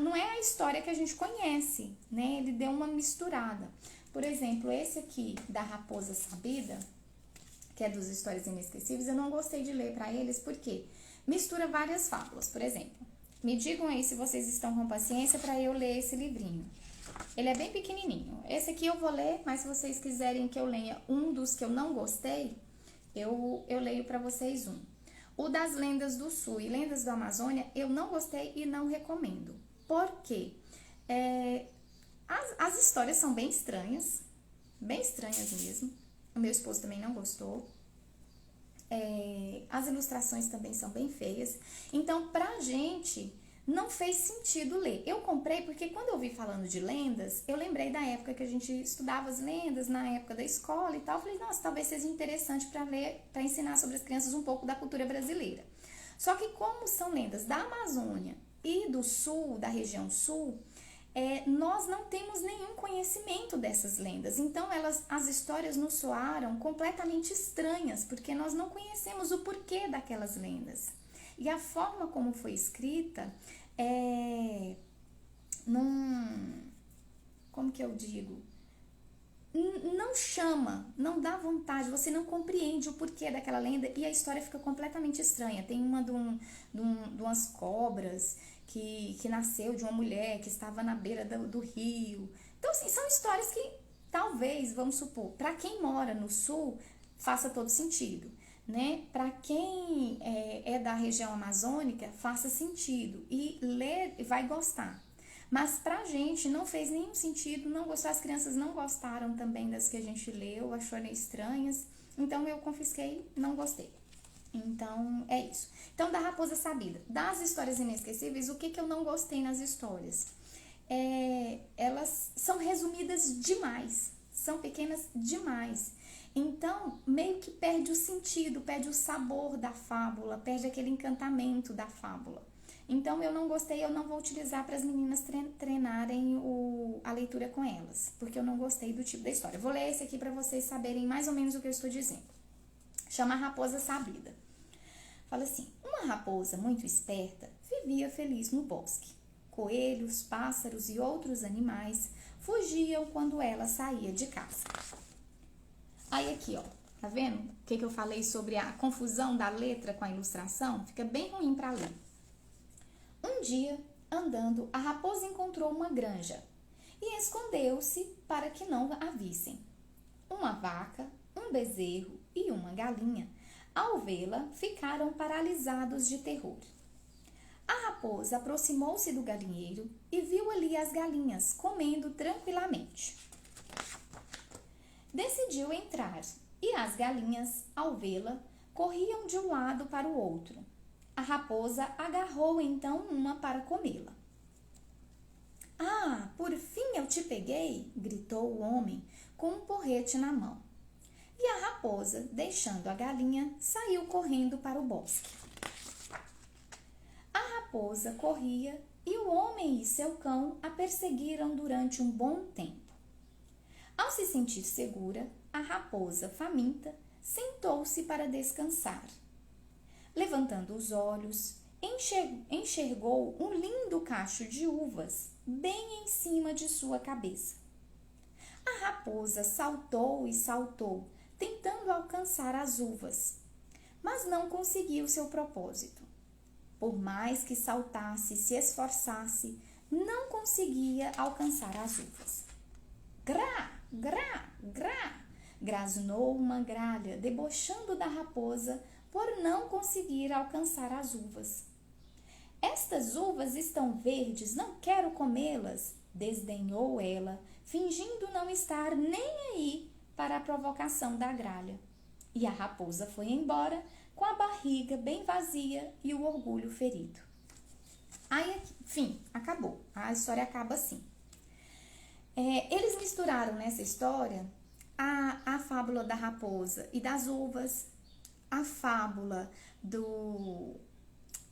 não é a história que a gente conhece, né? Ele deu uma misturada. Por exemplo, esse aqui, da Raposa Sabida, que é dos Histórias Inesquecíveis, eu não gostei de ler para eles, porque mistura várias fábulas. Por exemplo, me digam aí se vocês estão com paciência para eu ler esse livrinho. Ele é bem pequenininho. Esse aqui eu vou ler, mas se vocês quiserem que eu leia um dos que eu não gostei, eu leio para vocês um. O das Lendas do Sul e Lendas da Amazônia, eu não gostei e não recomendo. Por quê? As histórias são bem estranhas mesmo. O meu esposo também não gostou. As ilustrações também são bem feias. Então, pra gente, não fez sentido ler. Eu comprei porque quando eu vi falando de lendas, eu lembrei da época que a gente estudava as lendas, na época da escola e tal. Eu falei, nossa, talvez seja interessante para ler, para ensinar sobre as crianças um pouco da cultura brasileira. Só que como são lendas da Amazônia e do Sul, da região Sul, nós não temos nenhum conhecimento dessas lendas. Então, as histórias nos soaram completamente estranhas, porque nós não conhecemos o porquê daquelas lendas. E a forma como foi escrita, como que eu digo? Não chama, não dá vontade, você não compreende o porquê daquela lenda e a história fica completamente estranha. Tem uma de umas cobras que nasceu de uma mulher que estava na beira do rio. Então, assim, são histórias que Talvez, vamos supor, para quem mora no sul, faça todo sentido, né? Para quem é da região amazônica, faça sentido e ler vai gostar. Mas pra gente não fez nenhum sentido, não gostou, as crianças não gostaram também das que a gente leu, acharam estranhas, então eu confisquei, não gostei. Então, é isso. Então, da Raposa Sabida. Das histórias inesquecíveis, o que eu não gostei nas histórias? Elas são resumidas demais, são pequenas demais. Então, meio que perde o sentido, perde o sabor da fábula, perde aquele encantamento da fábula. Então, eu não gostei, eu não vou utilizar para as meninas treinarem a leitura com elas, porque eu não gostei do tipo da história. Vou ler esse aqui para vocês saberem mais ou menos o que eu estou dizendo. Chama a Raposa Sabida. Fala assim: uma raposa muito esperta vivia feliz no bosque. Coelhos, pássaros e outros animais fugiam quando ela saía de casa. Aí aqui, ó, tá vendo o que eu falei sobre a confusão da letra com a ilustração? Fica bem ruim para ler. Um dia, andando, a raposa encontrou uma granja e escondeu-se para que não a vissem. Uma vaca, um bezerro e uma galinha, ao vê-la, ficaram paralisados de terror. A raposa aproximou-se do galinheiro e viu ali as galinhas comendo tranquilamente. Decidiu entrar e as galinhas, ao vê-la, corriam de um lado para o outro. A raposa agarrou então uma para comê-la. Ah, por fim eu te peguei! Gritou o homem com um porrete na mão. E a raposa, deixando a galinha, saiu correndo para o bosque. A raposa corria e o homem e seu cão a perseguiram durante um bom tempo. Ao se sentir segura, a raposa, faminta, sentou-se para descansar. Levantando os olhos, enxergou um lindo cacho de uvas bem em cima de sua cabeça. A raposa saltou e saltou, tentando alcançar as uvas, mas não conseguiu seu propósito. Por mais que saltasse e se esforçasse, não conseguia alcançar as uvas. Grá, grá, grá, grasnou uma gralha, debochando da raposa por não conseguir alcançar as uvas. Estas uvas estão verdes, não quero comê-las, desdenhou ela, fingindo não estar nem aí para a provocação da gralha. E a raposa foi embora com a barriga bem vazia e o orgulho ferido. Aí, fim, acabou. A história acaba assim. Eles misturaram nessa história a fábula da raposa e das uvas, a fábula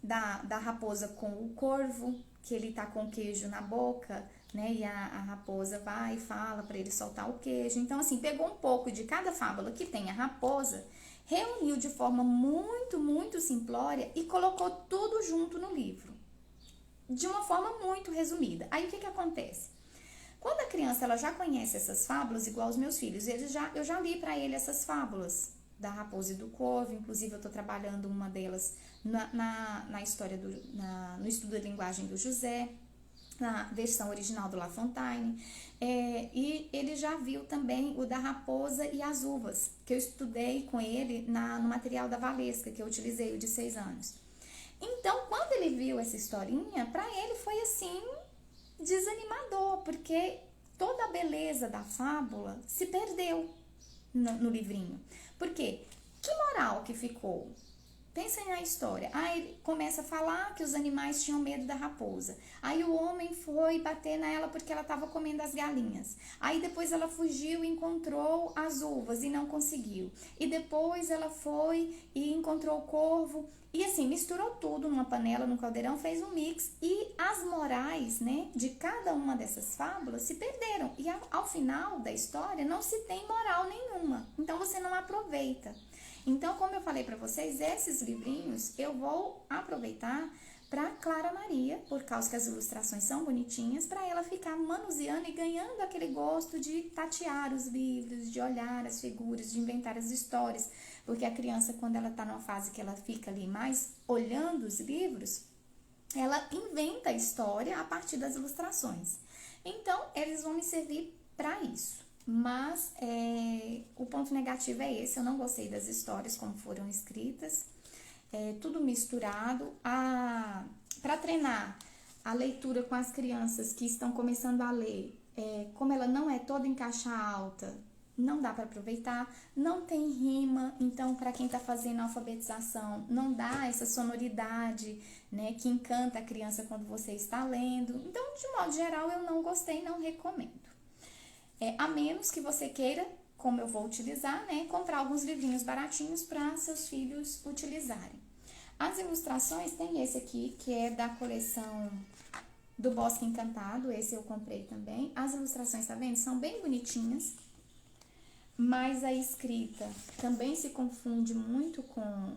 da raposa com o corvo, que ele tá com queijo na boca, né? E a raposa vai e fala para ele soltar o queijo. Então, assim, pegou um pouco de cada fábula que tem a raposa, reuniu de forma muito, muito simplória e colocou tudo junto no livro, de uma forma muito resumida. Aí, o que acontece? Quando a criança ela já conhece essas fábulas, igual os meus filhos, eu já li para ele essas fábulas da raposa e do corvo. Inclusive, eu estou trabalhando uma delas na história no estudo da linguagem do José, na versão original do La Fontaine. E ele já viu também o da raposa e as uvas, que eu estudei com ele no material da Valesca, que eu utilizei, o de 6 anos. Então, quando ele viu essa historinha, para ele foi assim, desanimador, porque toda a beleza da fábula se perdeu no livrinho. Por quê? Que moral que ficou? Pensem na história. Aí ele começa a falar que os animais tinham medo da raposa. Aí o homem foi bater nela porque ela estava comendo as galinhas. Aí depois ela fugiu e encontrou as uvas e não conseguiu. E depois ela foi e encontrou o corvo. E assim, misturou tudo numa panela, num caldeirão, fez um mix. E as morais, né, de cada uma dessas fábulas se perderam. E ao final da história não se tem moral nenhuma. Então você não aproveita. Então, como eu falei para vocês, esses livrinhos eu vou aproveitar para Clara Maria, por causa que as ilustrações são bonitinhas, para ela ficar manuseando e ganhando aquele gosto de tatear os livros, de olhar as figuras, de inventar as histórias. Porque a criança, quando ela está numa fase que ela fica ali mais olhando os livros, ela inventa a história a partir das ilustrações. Então, eles vão me servir para isso. Mas o ponto negativo é esse, eu não gostei das histórias como foram escritas, tudo misturado. Para treinar a leitura com as crianças que estão começando a ler, como ela não é toda em caixa alta, não dá para aproveitar, não tem rima, então para quem está fazendo alfabetização, não dá essa sonoridade, né, que encanta a criança quando você está lendo. Então, de modo geral, eu não gostei, não recomendo. A menos que você queira, como eu vou utilizar, né, comprar alguns livrinhos baratinhos para seus filhos utilizarem. As ilustrações, tem esse aqui, que é da coleção do Bosque Encantado, esse eu comprei também. As ilustrações, tá vendo? São bem bonitinhas, mas a escrita também se confunde muito com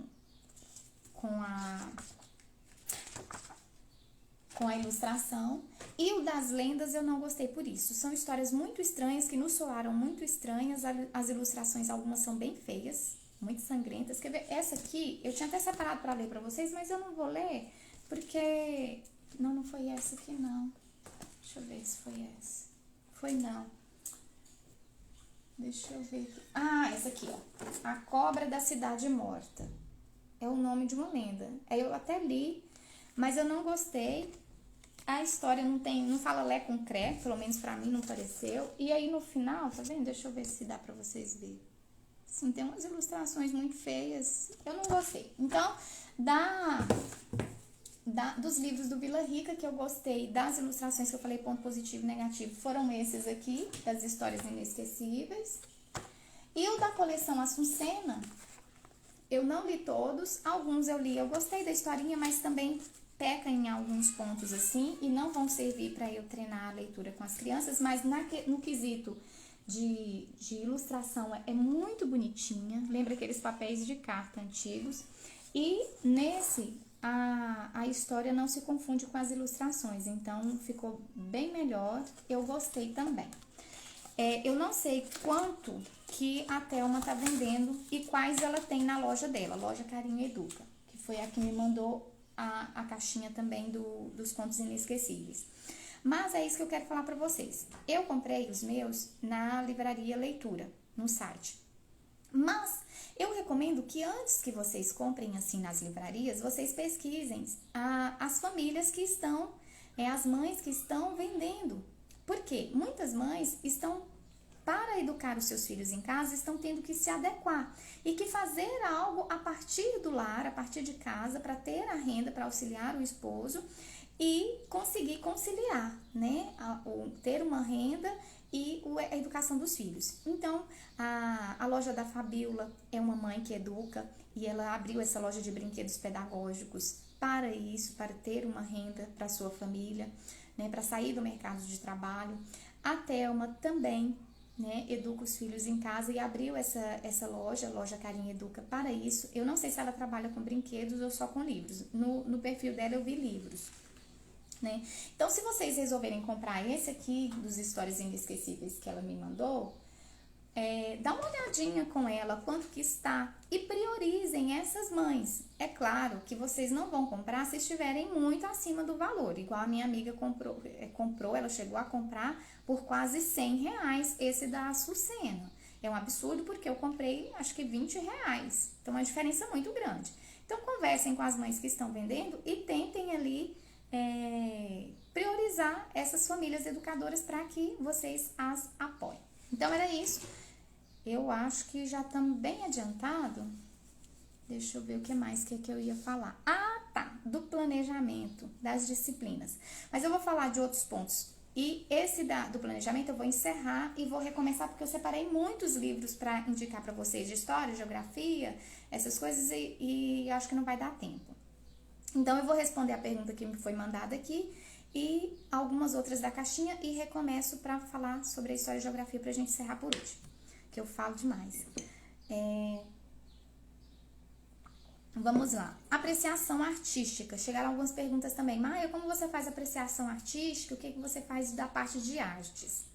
a ilustração. E o das lendas eu não gostei por isso. São histórias muito estranhas, que nos soaram muito estranhas. As ilustrações, algumas são bem feias, muito sangrentas. Quer ver? Essa aqui, eu tinha até separado para ler para vocês, mas eu não vou ler, porque... Não foi essa aqui, não. Deixa eu ver se foi essa. Foi não. Deixa eu ver aqui. Ah, essa aqui, ó. A Cobra da Cidade Morta. É o nome de uma lenda. Aí eu até li, mas eu não gostei. A história não fala lé com cré, pelo menos pra mim não pareceu. E aí no final, tá vendo? Deixa eu ver se dá pra vocês verem. Sim, tem umas ilustrações muito feias. Eu não gostei. Então, dos livros do Vila Rica, que eu gostei, das ilustrações que eu falei ponto positivo e negativo, foram esses aqui, das histórias inesquecíveis. E o da coleção Assuncena, eu não li todos, alguns eu li, eu gostei da historinha, mas também peca em alguns pontos assim, e não vão servir para eu treinar a leitura com as crianças, mas no quesito de ilustração é muito bonitinha, lembra aqueles papéis de carta antigos, e nesse... A história não se confunde com as ilustrações, então ficou bem melhor, eu gostei também. Eu não sei quanto que a Thelma tá vendendo e quais ela tem na loja dela, loja Carinho Educa, que foi a que me mandou a caixinha também dos contos inesquecíveis. Mas é isso que eu quero falar para vocês. Eu comprei os meus na livraria Leitura, no site. Mas eu recomendo que antes que vocês comprem assim nas livrarias, vocês pesquisem as famílias que estão, as mães que estão vendendo. Porque muitas mães estão, para educar os seus filhos em casa, estão tendo que se adequar e que fazer algo a partir do lar, a partir de casa, para ter a renda, para auxiliar o esposo e conseguir conciliar, né? Ter uma renda e a educação dos filhos. Então, a loja da Fabiola é uma mãe que educa e ela abriu essa loja de brinquedos pedagógicos para isso, para ter uma renda para sua família, né, para sair do mercado de trabalho. A Thelma também, né, educa os filhos em casa e abriu essa loja Carinho Educa, para isso. Eu não sei se ela trabalha com brinquedos ou só com livros. No perfil dela eu vi livros. Né? Então, se vocês resolverem comprar esse aqui dos Histórias Inesquecíveis que ela me mandou, dá uma olhadinha com ela, quanto que está, e priorizem essas mães. É claro que vocês não vão comprar se estiverem muito acima do valor, igual a minha amiga comprou, ela chegou a comprar por quase R$100 esse da Açucena. É um absurdo porque eu comprei acho que R$20, então é uma diferença muito grande. Então, conversem com as mães que estão vendendo e tentem ali priorizar essas famílias educadoras para que vocês as apoiem. Então, era isso. Eu acho que já estamos bem adiantado. Deixa eu ver o que mais que eu ia falar. Ah, tá. Do planejamento, das disciplinas. Mas eu vou falar de outros pontos. E esse do planejamento eu vou encerrar e vou recomeçar, porque eu separei muitos livros para indicar para vocês de história, geografia, essas coisas, e acho que não vai dar tempo. Então, eu vou responder a pergunta que me foi mandada aqui e algumas outras da caixinha e recomeço para falar sobre a história e geografia para a gente encerrar por hoje, que eu falo demais. Vamos lá. Apreciação artística. Chegaram algumas perguntas também. Maia, como você faz apreciação artística? O que você faz da parte de artes?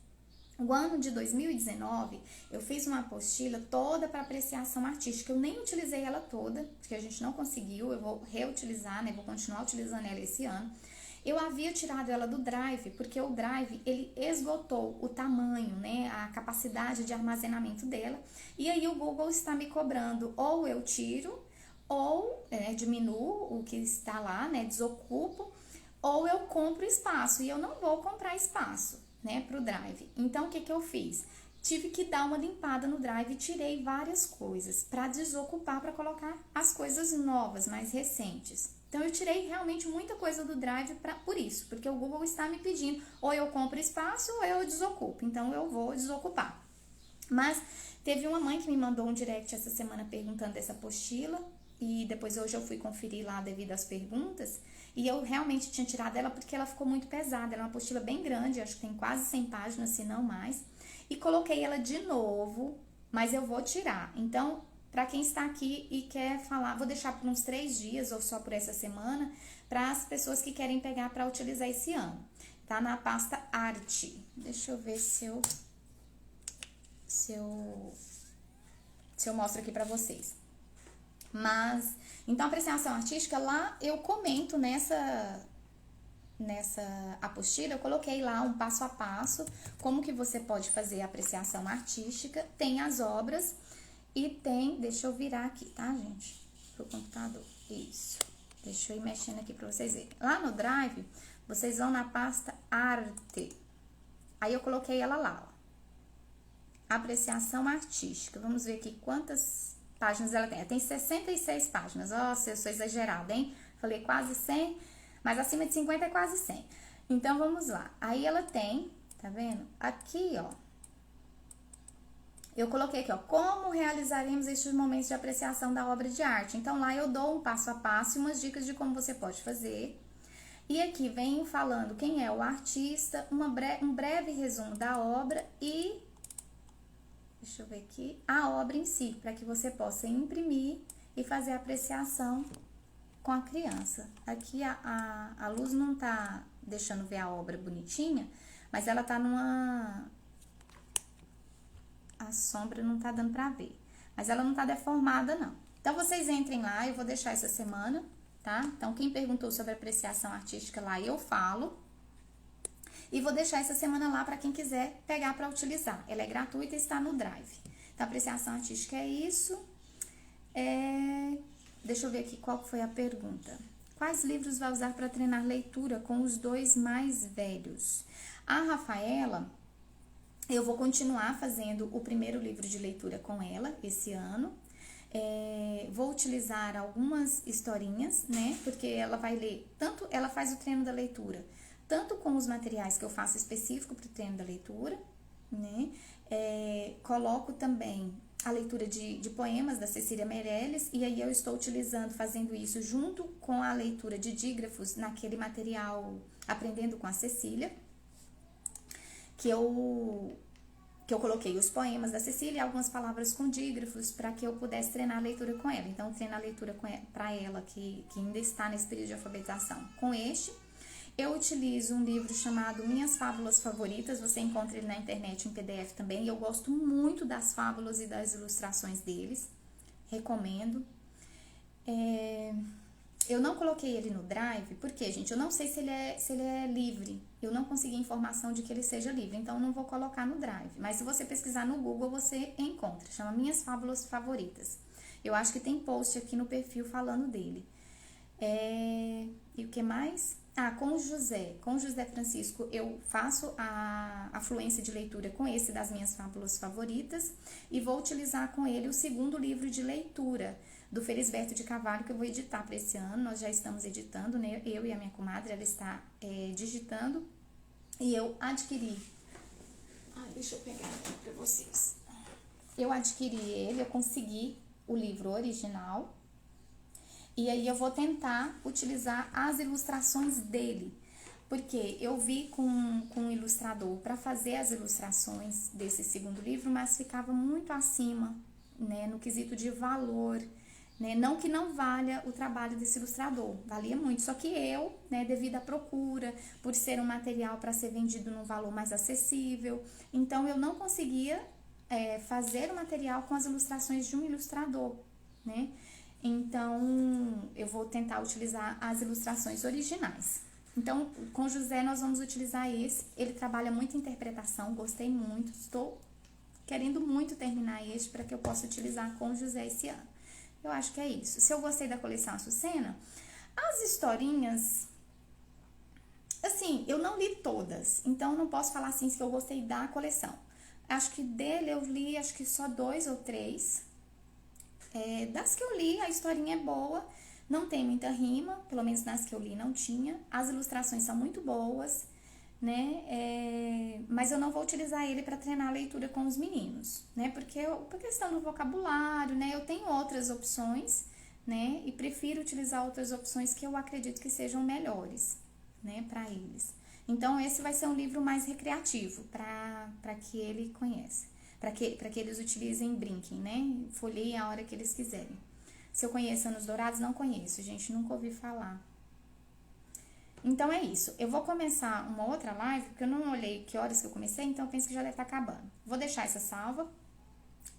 No ano de 2019, eu fiz uma apostila toda para apreciação artística. Eu nem utilizei ela toda, porque a gente não conseguiu. Eu vou reutilizar, né? Vou continuar utilizando ela esse ano. Eu havia tirado ela do Drive, porque o Drive, ele esgotou o tamanho, né, a capacidade de armazenamento dela, e aí o Google está me cobrando, ou eu tiro, ou diminuo o que está lá, né, desocupo, ou eu compro espaço, e eu não vou comprar espaço, né, para o Drive. Então, o que eu fiz? Tive que dar uma limpada no Drive e tirei várias coisas para desocupar, para colocar as coisas novas, mais recentes. Então, eu tirei realmente muita coisa do Drive por isso, porque o Google está me pedindo, ou eu compro espaço ou eu desocupo. Então, eu vou desocupar. Mas teve uma mãe que me mandou um direct essa semana perguntando dessa apostila, e depois hoje eu fui conferir lá devido às perguntas, e eu realmente tinha tirado ela porque ela ficou muito pesada. Ela é uma apostila bem grande, acho que tem quase 100 páginas, se não mais. E coloquei ela de novo, mas eu vou tirar. Então, para quem está aqui e quer falar, vou deixar por uns 3 dias ou só por essa semana, para as pessoas que querem pegar para utilizar esse ano. Tá na pasta Arte. Deixa eu ver se eu mostro aqui para vocês. Mas, então, apreciação artística, lá eu comento nessa apostila, eu coloquei lá um passo a passo, como que você pode fazer a apreciação artística, tem as obras e tem, deixa eu virar aqui, tá, gente? Pro computador, isso. Deixa eu ir mexendo aqui pra vocês verem. Lá no Drive, vocês vão na pasta Arte. Aí eu coloquei ela lá, ó. Apreciação artística. Vamos ver aqui quantas páginas ela tem. Ela tem 66 páginas. Nossa, eu sou exagerada, hein? Falei quase 100, mas acima de 50 é quase 100. Então, vamos lá. Aí ela tem, tá vendo? Aqui, ó. Eu coloquei aqui, ó, como realizaremos estes momentos de apreciação da obra de arte. Então, lá eu dou um passo a passo e umas dicas de como você pode fazer. E aqui vem falando quem é o artista, um breve resumo da obra e, deixa eu ver aqui, a obra em si, para que você possa imprimir e fazer a apreciação com a criança. Aqui a luz não tá deixando ver a obra bonitinha, mas ela tá a sombra não tá dando pra ver. Mas ela não tá deformada, não. Então, vocês entrem lá, eu vou deixar essa semana, tá? Então, quem perguntou sobre apreciação artística lá, eu falo. E vou deixar essa semana lá para quem quiser pegar para utilizar. Ela é gratuita e está no Drive. Então, apreciação artística é isso. Deixa eu ver aqui qual foi a pergunta. Quais livros vai usar para treinar leitura com os 2 mais velhos? A Rafaela, eu vou continuar fazendo o primeiro livro de leitura com ela esse ano. Vou utilizar algumas historinhas, né? Porque ela vai ler, tanto ela faz o treino da leitura, tanto com os materiais que eu faço específico para o treino da leitura, né? Coloco também a leitura de poemas da Cecília Meirelles, e aí eu estou fazendo isso junto com a leitura de dígrafos naquele material Aprendendo com a Cecília, que eu coloquei os poemas da Cecília e algumas palavras com dígrafos para que eu pudesse treinar a leitura com ela. Então, treino a leitura para ela, que ainda está nesse período de alfabetização, com este. Eu utilizo um livro chamado Minhas Fábulas Favoritas, você encontra ele na internet em PDF também, e eu gosto muito das fábulas e das ilustrações deles, recomendo. Eu não coloquei ele no Drive, porque, gente, eu não sei se ele é livre, eu não consegui informação de que ele seja livre, então eu não vou colocar no Drive, mas se você pesquisar no Google, você encontra, chama Minhas Fábulas Favoritas. Eu acho que tem post aqui no perfil falando dele. E o que mais? Com o José Francisco, eu faço a fluência de leitura com esse das minhas fábulas favoritas e vou utilizar com ele o segundo livro de leitura do Felisberto de Carvalho, que eu vou editar para esse ano. Nós já estamos editando, né? Eu e a minha comadre, ela está digitando, e eu adquiri. Deixa eu pegar aqui para vocês. Eu adquiri ele, eu consegui o livro original. E aí eu vou tentar utilizar as ilustrações dele, porque eu vi com um ilustrador para fazer as ilustrações desse segundo livro, mas ficava muito acima, né, no quesito de valor, né, não que não valha o trabalho desse ilustrador, valia muito, só que eu, né, devido à procura, por ser um material para ser vendido num valor mais acessível, então eu não conseguia fazer o material com as ilustrações de um ilustrador, né? Então, eu vou tentar utilizar as ilustrações originais. Então, com José nós vamos utilizar esse. Ele trabalha muito interpretação, gostei muito, estou querendo muito terminar este para que eu possa utilizar com José esse ano. Eu acho que é isso. Se eu gostei da coleção Açucena, as historinhas, assim, eu não li todas, então não posso falar assim que eu gostei da coleção. Acho que dele eu li, acho que só 2 ou 3. Das que eu li, a historinha é boa, não tem muita rima, pelo menos nas que eu li não tinha. As ilustrações são muito boas, né? Mas eu não vou utilizar ele para treinar a leitura com os meninos, né? Porque por questão do vocabulário, né? Eu tenho outras opções, né? E prefiro utilizar outras opções que eu acredito que sejam melhores, né? Para eles. Então, esse vai ser um livro mais recreativo, para que ele conheça. Para que eles utilizem, brinquem, né? Folheiem a hora que eles quiserem. Se eu conheço Anos Dourados, não conheço, gente, nunca ouvi falar. Então é isso. Eu vou começar uma outra live, porque eu não olhei que horas que eu comecei, então eu penso que já deve estar acabando. Vou deixar essa salva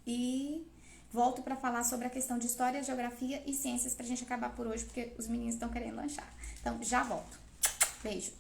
e volto para falar sobre a questão de história, geografia e ciências pra gente acabar por hoje, porque os meninos estão querendo lanchar. Então, já volto. Beijo.